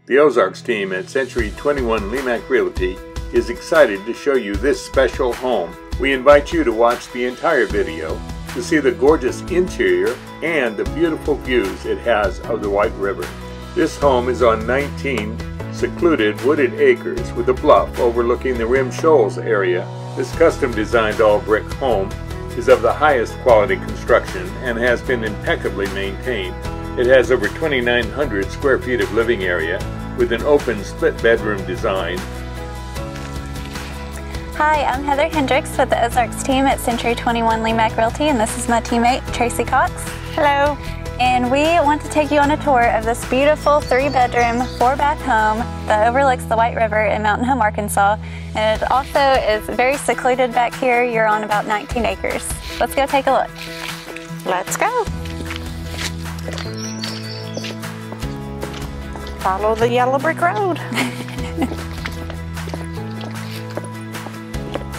The Ozarks team at Century 21 Lemac Realty is excited to show you this special home. We invite you to watch the entire video to see the gorgeous interior and the beautiful views it has of the White River. This home is on 19 secluded wooded acres with a bluff overlooking the Rim Shoals area. This custom designed all brick home is of the highest quality construction and has been impeccably maintained. It has over 2,900 square feet of living area with an open split bedroom design. Hi, I'm Heather Hendricks with the Ozarks team at Century 21 Lemac Realty, and this is my teammate Tracy Cox. Hello. And we want to take you on a tour of this beautiful 3-bedroom, 4-bath home that overlooks the White River in Mountain Home, Arkansas. And it also is very secluded back here. You're on about 19 acres. Let's go take a look. Let's go. Follow the yellow brick road.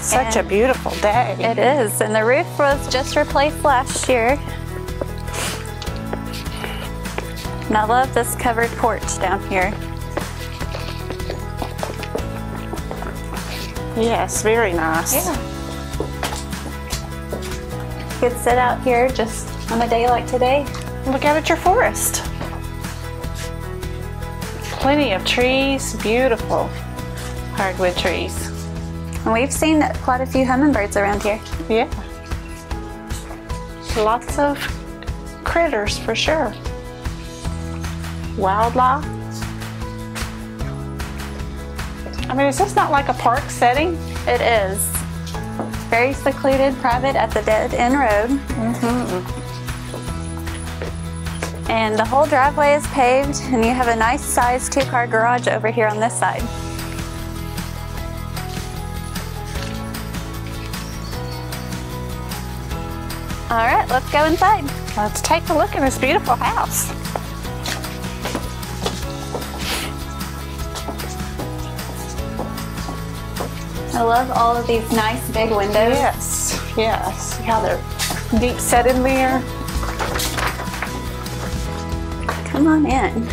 Such a beautiful day. It is, and the roof was just replaced last year. And I love this covered porch down here. Yes, very nice. Yeah. You could sit out here just on a day like today. Look out at your forest. Plenty of trees, beautiful hardwood trees. And we've seen quite a few hummingbirds around here. Yeah. Lots of critters for sure. Wildlife. I mean, is this not like a park setting? It is. Very secluded, private at the dead end road. And the whole driveway is paved, and you have a nice sized 2-car garage over here on this side. All right, let's go inside. Let's take a look at this beautiful house. I love all of these nice big windows. Yes, yes. See how they're deep set in there? Come on in.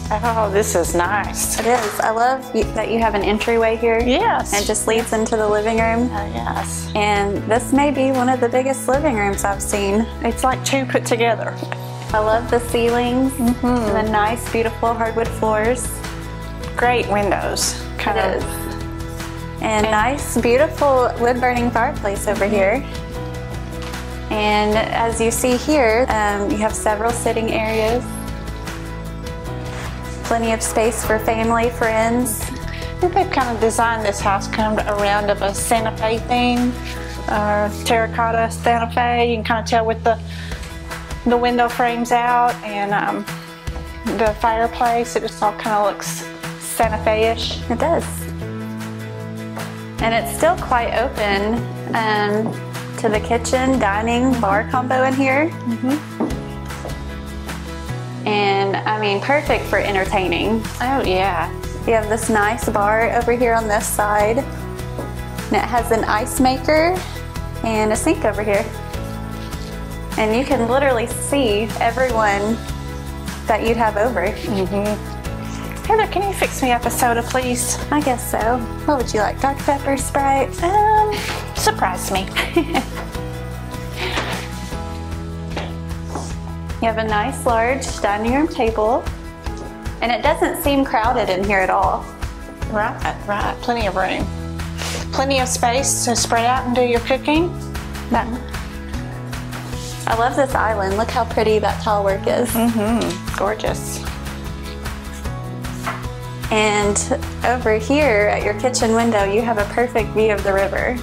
Oh, this is nice. It is. I love that you have an entryway here. Yes. And it just leads into the living room. Yes. And this may be one of the biggest living rooms I've seen. It's like two put together. I love the ceilings and the nice, beautiful hardwood floors. Great windows. It is. And nice, beautiful wood-burning fireplace over here. And as you see here, you have several sitting areas. Plenty of space for family, friends. I think they've kind of designed this house kind of around of a Santa Fe theme, terracotta Santa Fe. You can kind of tell with the window frames out and the fireplace. It just all kind of looks Santa Fe-ish. It does. And it's still quite open to the kitchen, dining, bar combo in here. And I mean, perfect for entertaining. Oh yeah. You have this nice bar over here on this side. And it has an ice maker and a sink over here. And you can literally see everyone that you'd have over. Heather, can you fix me up a soda, please? I guess so. What would you like, Dr. Pepper, Sprite? Surprise me. You have a nice large dining room table, and it doesn't seem crowded in here at all. Right, right. Plenty of room. Plenty of space to spread out and do your cooking. I love this island. Look how pretty that tile work is. Gorgeous. And over here at your kitchen window, you have a perfect view of the river.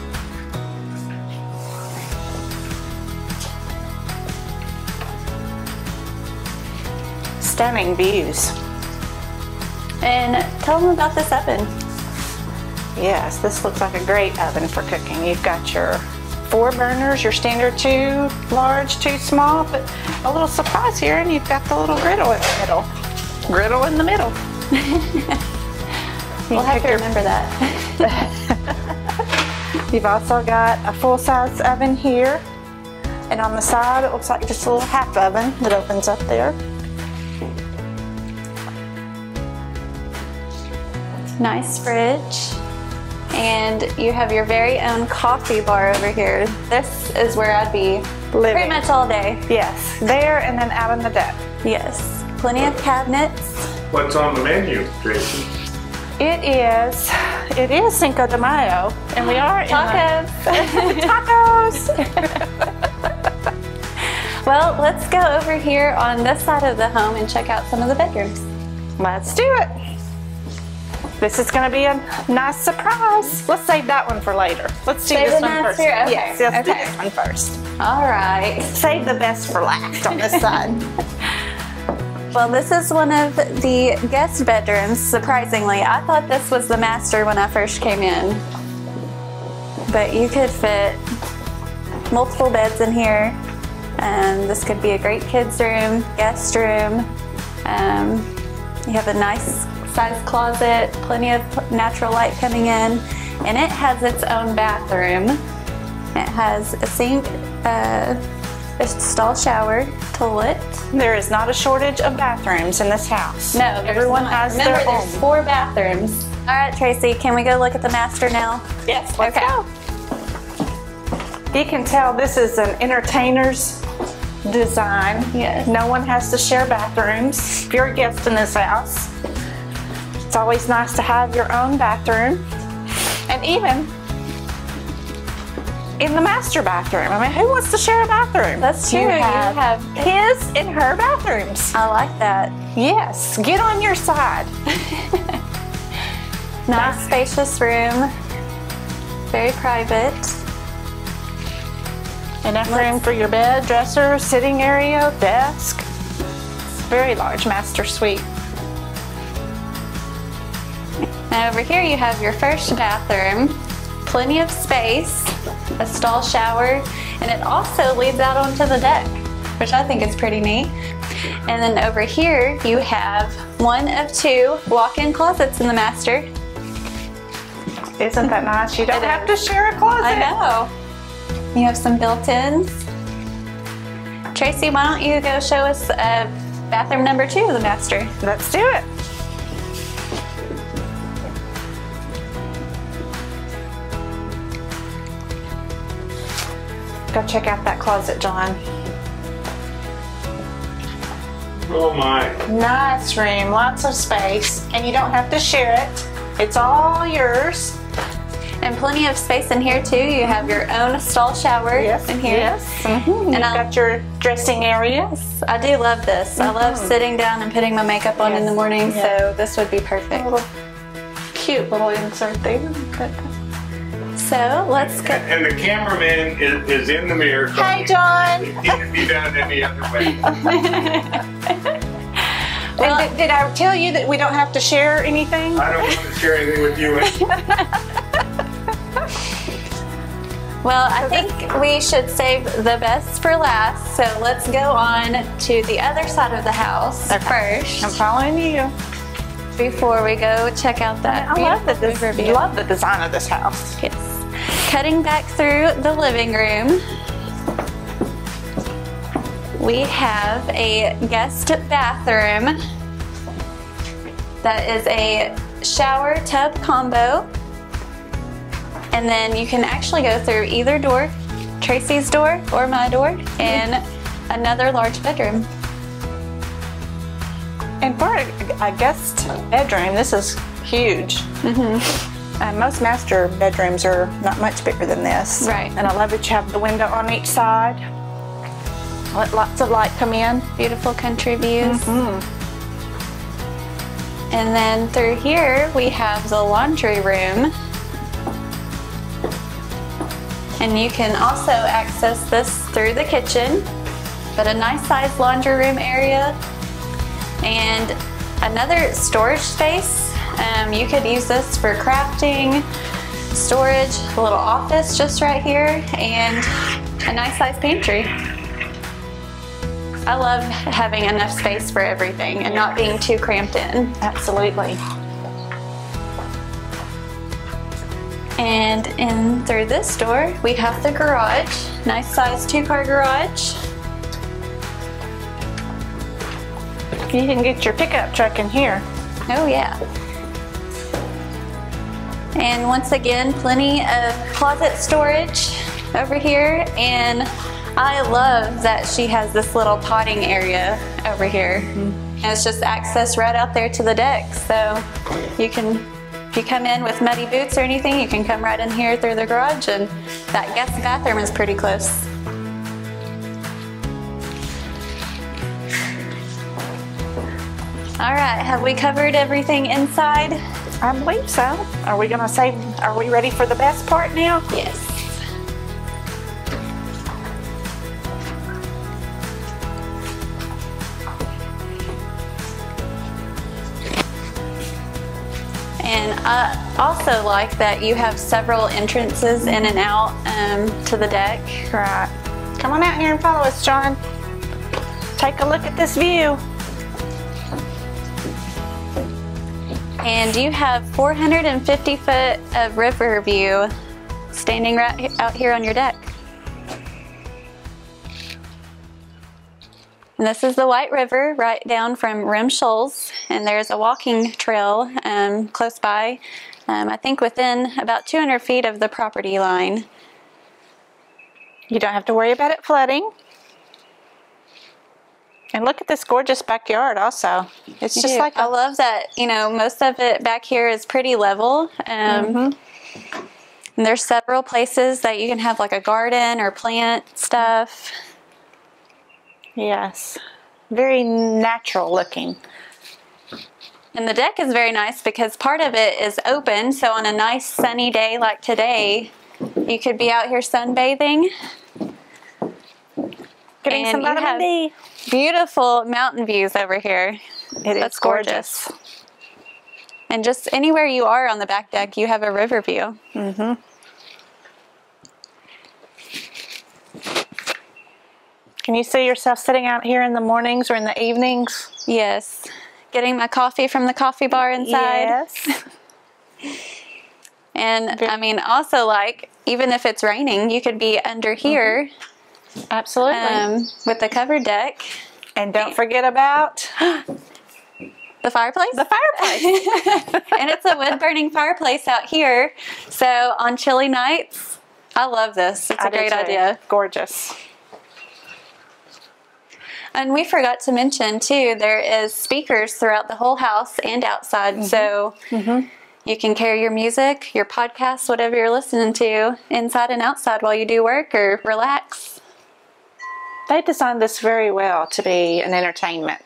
Stunning views. And tell them about this oven. Yes, this looks like a great oven for cooking. You've got your 4 burners, your standard 2 large, 2 small, but a little surprise here, and you've got the little griddle in the middle. Griddle in the middle. We'll have to remember that. You've also got a full-size oven here, and on the side it looks like just a little half oven that opens up there. Nice fridge. And you have your very own coffee bar over here. This is where I'd be Living. pretty much all day. Yes, there and then out on the deck. Yes, plenty of cabinets. What's on the menu, Tracy? It is Cinco de Mayo, and we are Tacos. in tacos. Well, let's go over here on this side of the home and check out some of the bedrooms. Let's do it. This is going to be a nice surprise. Let's save that one for later. Let's do Save this the one first. master? Okay. Yes, let's do Okay. this one first. All right. Save the best for last on this side. Well, this is one of the guest bedrooms, surprisingly. I thought this was the master when I first came in. But you could fit multiple beds in here. This could be a great kids room, guest room. You have a nice size closet, plenty of natural light coming in, and it has its own bathroom. It has a sink, a stall shower, toilet. There is not a shortage of bathrooms in this house. No, everyone has Remember, their there's own. 4 bathrooms. All right, Tracy, can we go look at the master now? Yes, let's Okay. go. You can tell this is an entertainer's design. Yes. No one has to share bathrooms. If you're a guest in this house, it's always nice to have your own bathroom. And even in the master bathroom. I mean, who wants to share a bathroom? That's true. You You have have- his and her bathrooms. I like that. Yes, get on your side. Nice spacious room. Very private. Enough room for your bed, dresser, sitting area, desk. It's a very large master suite. And over here you have your first bathroom. Plenty of space, a stall shower, and it also leads out onto the deck, which I think is pretty neat. And then over here you have one of 2 walk-in closets in the master. Isn't that nice? You don't It have is. to share a closet. I know. You have some built-ins. Tracy, why don't you go show us bathroom number 2 of the master? Let's do it. Go check out that closet, John. Oh my. Nice room, lots of space, and you don't have to share it. It's all yours. And plenty of space in here too. You have your own stall shower in here. Yes. You've got your dressing area. Yes, I do love this. I love sitting down and putting my makeup on in the morning, so this would be perfect. Cute little insert there. So let's go. And the cameraman is in the mirror. Hey, John. It can't be done any other way. Well, did I tell you that we don't have to share anything? I don't want to share anything with you. Well, I think we should save the best for last, so let's go on to the other side of the house first I'm following you. before we go check out that I love the, beautiful river view. love the design of this house. Yes. Cutting back through the living room, we have a guest bathroom that is a shower tub combo. And then you can actually go through either door, Tracy's door or my door, and another large bedroom. And for a guest bedroom, this is huge. Most master bedrooms are not much bigger than this. Right. And I love that you have the window on each side. Let lots of light come in. Beautiful country views. And then through here, we have the laundry room. And you can also access this through the kitchen, but a nice sized laundry room area and another storage space. You could use this for crafting, storage, a little office just right here, and a nice sized pantry. I love having enough space for everything and not being too cramped in. Absolutely. And in through this door, we have the garage. Nice size 2-car garage. You can get your pickup truck in here. Oh yeah. And once again, plenty of closet storage over here. And I love that she has this little potting area over here. And it's just access right out there to the deck. So you can, if you come in with muddy boots or anything, you can come right in here through the garage, and that guest bathroom is pretty close. All right, have we covered everything inside? I believe so. Are we ready for the best part now? Yes. And I also like that you have several entrances in and out to the deck. Right. Come on out here and follow us, John. Take a look at this view. And you have 450 foot of river view standing right out here on your deck. And this is the White River right down from Rim Shoals, and there's a walking trail close by, I think within about 200 feet of the property line. You don't have to worry about it flooding. And look at this gorgeous backyard also. It's just like I love that, you know, most of it back here is pretty level. And there's several places that you can have like a garden or plant stuff. Yes, very natural looking. And the deck is very nice because part of it is open, so on a nice sunny day like today, you could be out here sunbathing. Getting some vitamin D. Beautiful mountain views over here. That's gorgeous. And just anywhere you are on the back deck, you have a river view. Can you see yourself sitting out here in the mornings or in the evenings? Yes. Getting my coffee from the coffee bar inside. Yes. And I mean, also like, even if it's raining, you could be under here. Absolutely. With the covered deck. And don't forget about the fireplace. The fireplace. And it's a wood burning fireplace out here. So on chilly nights, I love this. It's a great idea. Gorgeous. And we forgot to mention too, there is speakers throughout the whole house and outside. So you can carry your music, your podcasts, whatever you're listening to, inside and outside while you do work or relax. They designed this very well to be an entertainment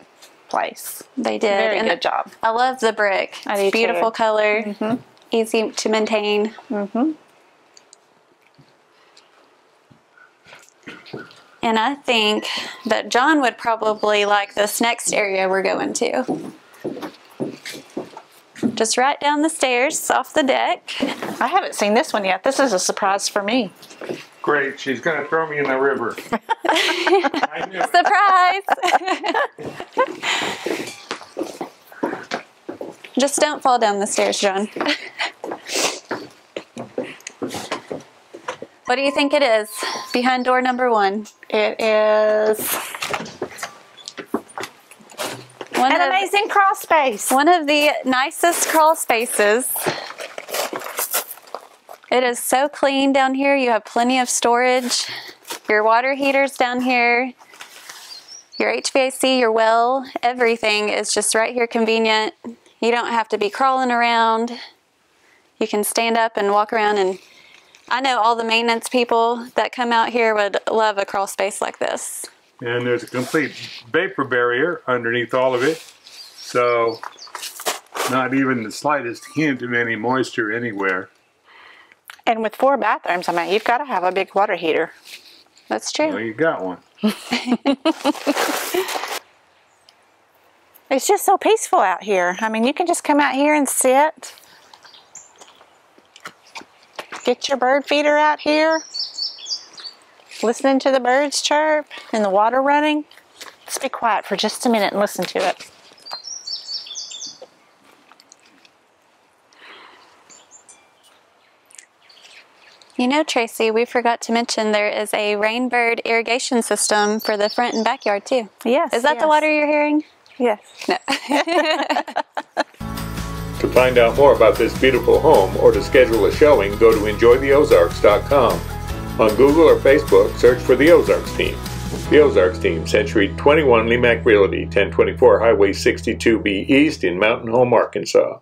place. They did. Very good job. I love the brick. It's beautiful color, easy to maintain. And I think that John would probably like this next area we're going to. Just right down the stairs off the deck. I haven't seen this one yet. This is a surprise for me. Great, she's going to throw me in the river. Surprise! Just don't fall down the stairs, John. What do you think it is behind door number 1? It is an amazing crawl space. One of the nicest crawl spaces. It is so clean down here. You have plenty of storage. Your water heater's down here. Your HVAC, your well, everything is just right here convenient. You don't have to be crawling around. You can stand up and walk around, and I know all the maintenance people that come out here would love a crawl space like this. And there's a complete vapor barrier underneath all of it, so not even the slightest hint of any moisture anywhere. And with 4 bathrooms, I mean, you've got to have a big water heater. That's true. Well, you got one. It's just so peaceful out here. I mean, you can just come out here and sit. Get your bird feeder out here. Listening to the birds chirp and the water running. Let's be quiet for just a minute and listen to it. You know, Tracy, we forgot to mention there is a rainbird irrigation system for the front and backyard too. Yes. Is that the water you're hearing? Yes. No. To find out more about this beautiful home or to schedule a showing, go to enjoytheozarks.com. On Google or Facebook, search for the Ozarks Team. The Ozarks Team, Century 21 Lemac Realty, 1024 Highway 62B East in Mountain Home, Arkansas.